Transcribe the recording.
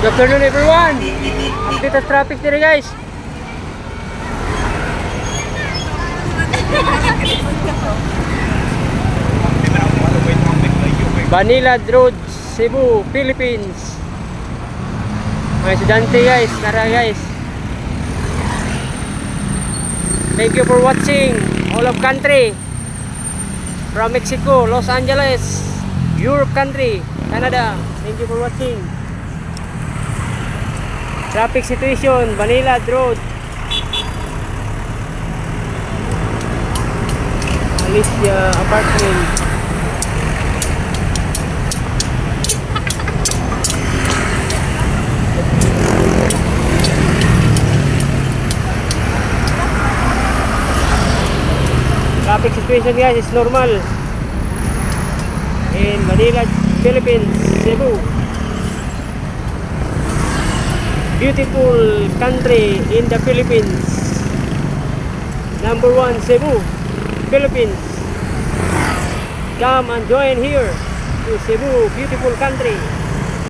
Good afternoon everyone. Update of traffic dito guys. Manila Road, Cebu, Philippines. Mga estudyante guys, tara guys. Thank you for watching all of country. From Mexico, Los Angeles, Europe country, Canada. Thank you for watching. Traffic situation, Manila Road. Alicia Apartment. Traffic situation guys is normal in Manila, Philippines, Cebu. Beautiful country in the Philippines. Number 1, Cebu, Philippines. Come and join here to Cebu, beautiful country.